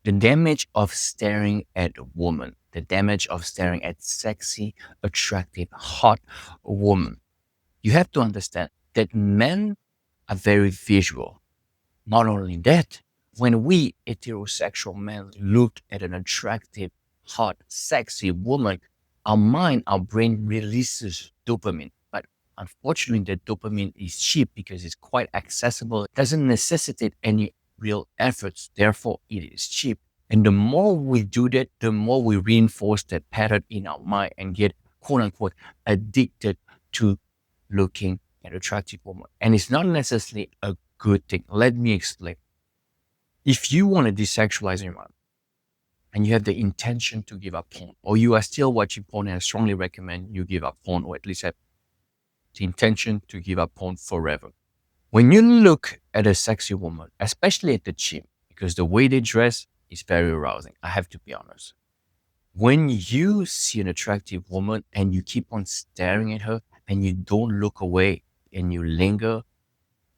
The damage of staring at a woman, the damage of staring at sexy, attractive, hot woman. You have to understand that men are very visual. Not only that, when we heterosexual men look at an attractive, hot, sexy woman, our mind, our brain releases dopamine. But unfortunately, that dopamine is cheap because it's quite accessible. It doesn't necessitate any real efforts. Therefore, it is cheap. And the more we do that, the more we reinforce that pattern in our mind and get quote unquote addicted to looking at attractive woman. And it's not necessarily a good thing. Let me explain. If you want to desexualize your mind and you have the intention to give up porn, or you are still watching porn, and I strongly recommend you give up porn, or at least have the intention to give up porn forever. When you look at a sexy woman, especially at the gym, because the way they dress is very arousing, I have to be honest. When you see an attractive woman and you keep on staring at her and you don't look away and you linger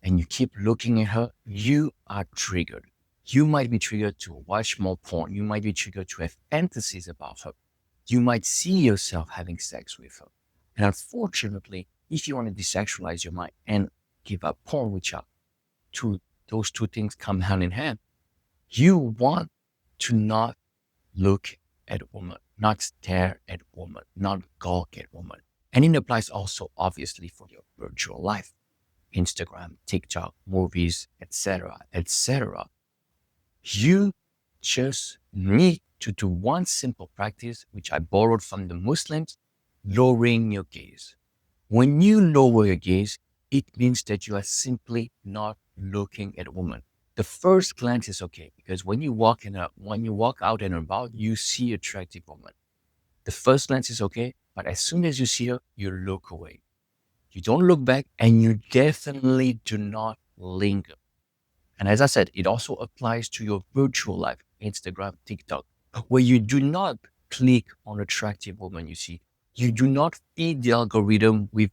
and you keep looking at her, you are triggered. You might be triggered to watch more porn. You might be triggered to have fantasies about her. You might see yourself having sex with her. And unfortunately, if you want to desexualize your mind and give up porn, which are those two things come hand in hand, you want to not look at a woman, not stare at a woman, not gawk at a woman. And it applies also, obviously, for your virtual life. Instagram, TikTok, movies, etc., etc. You just need to do one simple practice, which I borrowed from the Muslims, lowering your gaze. When you lower your gaze, it means that you are simply not looking at a woman. The first glance is okay because when you walk out and about, you see attractive woman. The first glance is okay, but as soon as you see her, you look away. You don't look back, and you definitely do not linger. And as I said, it also applies to your virtual life, Instagram, TikTok, where you do not click on attractive women you see. You do not feed the algorithm with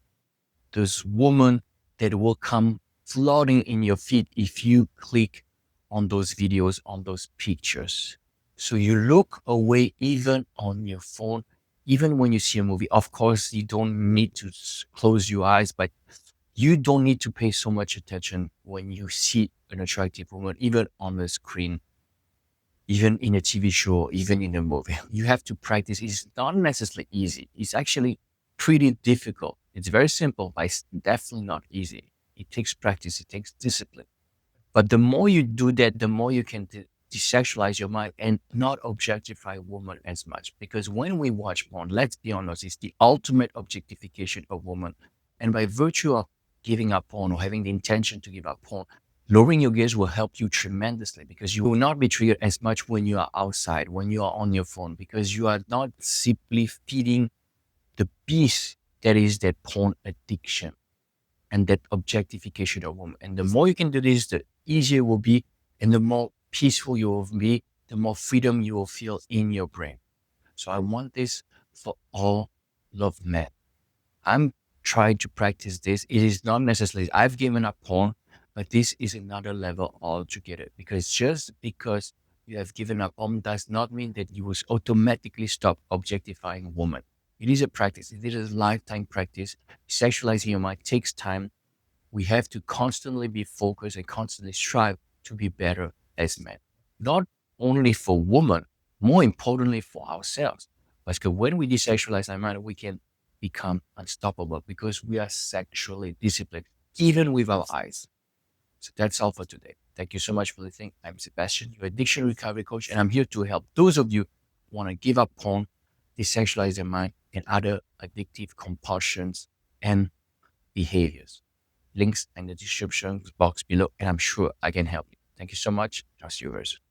this woman that will come flooding in your feed if you click on those videos, on those pictures. So you look away even on your phone, even when you see a movie. Of course, you don't need to close your eyes, but you don't need to pay so much attention when you see an attractive woman, even on the screen, even in a TV show, even in a movie. You have to practice. It's not necessarily easy. It's actually pretty difficult. It's very simple, but it's definitely not easy. It takes practice. It takes discipline. But the more you do that, the more you can desexualize your mind and not objectify women as much. Because when we watch porn, let's be honest, it's the ultimate objectification of women. And by virtue of giving up porn or having the intention to give up porn, lowering your gaze will help you tremendously because you will not be triggered as much when you are outside, when you are on your phone, because you are not simply feeding the beast that is that porn addiction and that objectification of women. And the more you can do this, the easier it will be, and the more peaceful you will be, the more freedom you will feel in your brain. So I want this for all of men. I'm trying to practice this. It is not necessarily, I've given up porn, but this is another level altogether. Because just because you have given up porn does not mean that you will automatically stop objectifying women. It is a practice. It is a lifetime practice. Sexualizing your mind takes time. We have to constantly be focused and constantly strive to be better as men. Not only for women, more importantly for ourselves. Because when we desexualize our mind, we can become unstoppable because we are sexually disciplined, even with our eyes. So that's all for today. Thank you so much for listening. I'm Sebastian, your addiction recovery coach, and I'm here to help those of you who want to give up porn, desexualize their mind, and other addictive compulsions and behaviors. Links in the description box below, and I'm sure I can help you. Thank you so much. I'll see you very soon.